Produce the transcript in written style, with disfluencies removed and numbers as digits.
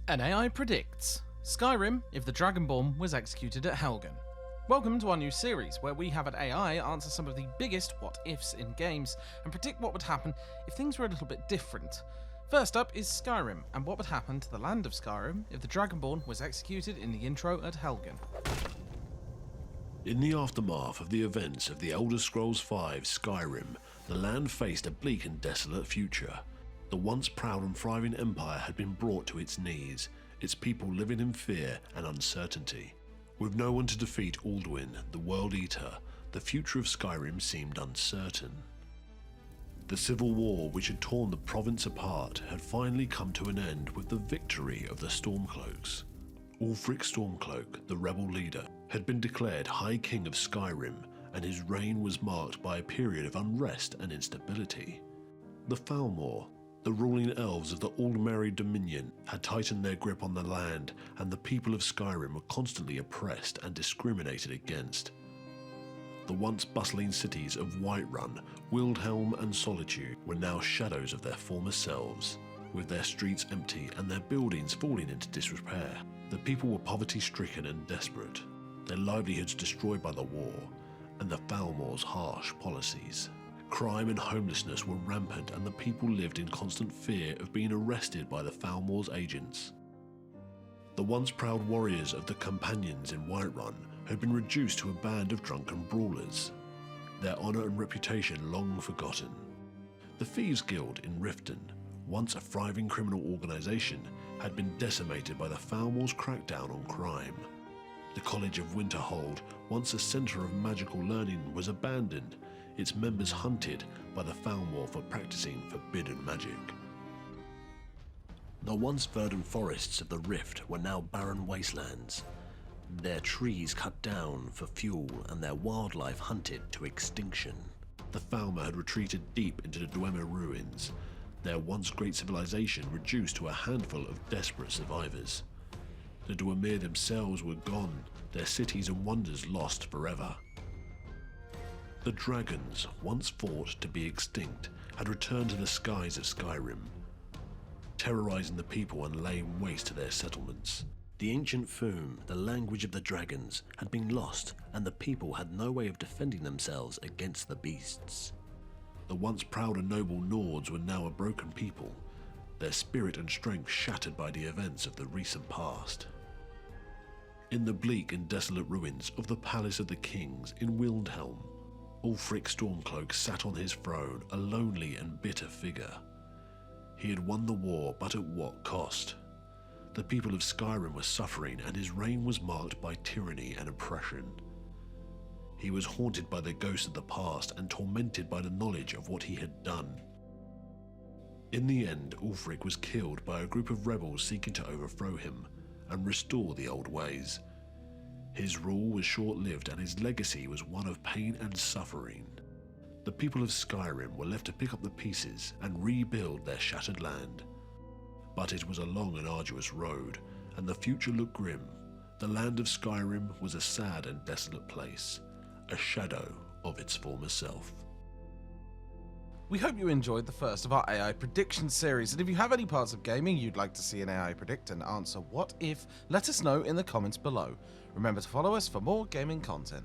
An AI predicts Skyrim if the Dragonborn was executed at Helgen. Welcome to our new series, where we have an AI answer some of the biggest what-ifs in games and predict what would happen if things were a little bit different. First up is Skyrim, and what would happen to the land of Skyrim if the Dragonborn was executed in the intro at Helgen. In the aftermath of the events of The Elder Scrolls V Skyrim, the land faced a bleak and desolate future. The once proud and thriving empire had been brought to its knees, its people living in fear and uncertainty. With no one to defeat Alduin, the World Eater, the future of Skyrim seemed uncertain. The civil war which had torn the province apart had finally come to an end with the victory of the Stormcloaks. Ulfric Stormcloak, the rebel leader, had been declared High King of Skyrim, and his reign was marked by a period of unrest and instability. The Thalmor, the ruling elves of the Aldmeri Dominion, had tightened their grip on the land, and the people of Skyrim were constantly oppressed and discriminated against. The once bustling cities of Whiterun, Wildhelm and Solitude were now shadows of their former selves, with their streets empty and their buildings falling into disrepair. The people were poverty-stricken and desperate, their livelihoods destroyed by the war, and the Thalmor's harsh policies. Crime and homelessness were rampant, and the people lived in constant fear of being arrested by the Thalmor's agents. The once proud warriors of the Companions in Whiterun had been reduced to a band of drunken brawlers, their honour and reputation long forgotten. The Thieves' Guild in Riften, once a thriving criminal organisation, had been decimated by the Thalmor's crackdown on crime. The College of Winterhold, once a centre of magical learning, was abandoned, its members hunted by the Thalmor for practising forbidden magic. The once verdant forests of the Rift were now barren wastelands, their trees cut down for fuel and their wildlife hunted to extinction. The Thalmor had retreated deep into the Dwemer ruins, their once great civilization reduced to a handful of desperate survivors. The Dwemer themselves were gone, their cities and wonders lost forever. The dragons, once thought to be extinct, had returned to the skies of Skyrim, terrorizing the people and laying waste to their settlements. The ancient Thu'um, the language of the dragons, had been lost, and the people had no way of defending themselves against the beasts. The once proud and noble Nords were now a broken people, their spirit and strength shattered by the events of the recent past. In the bleak and desolate ruins of the Palace of the Kings in Wildhelm, Ulfric Stormcloak sat on his throne, a lonely and bitter figure. He had won the war, but at what cost? The people of Skyrim were suffering, and his reign was marked by tyranny and oppression. He was haunted by the ghosts of the past and tormented by the knowledge of what he had done. In the end, Ulfric was killed by a group of rebels seeking to overthrow him and restore the old ways. His rule was short-lived, and his legacy was one of pain and suffering. The people of Skyrim were left to pick up the pieces and rebuild their shattered land. But it was a long and arduous road, and the future looked grim. The land of Skyrim was a sad and desolate place, a shadow of its former self. We hope you enjoyed the first of our AI prediction series, and if you have any parts of gaming you'd like to see an AI predict and answer what if, let us know in the comments below. Remember to follow us for more gaming content.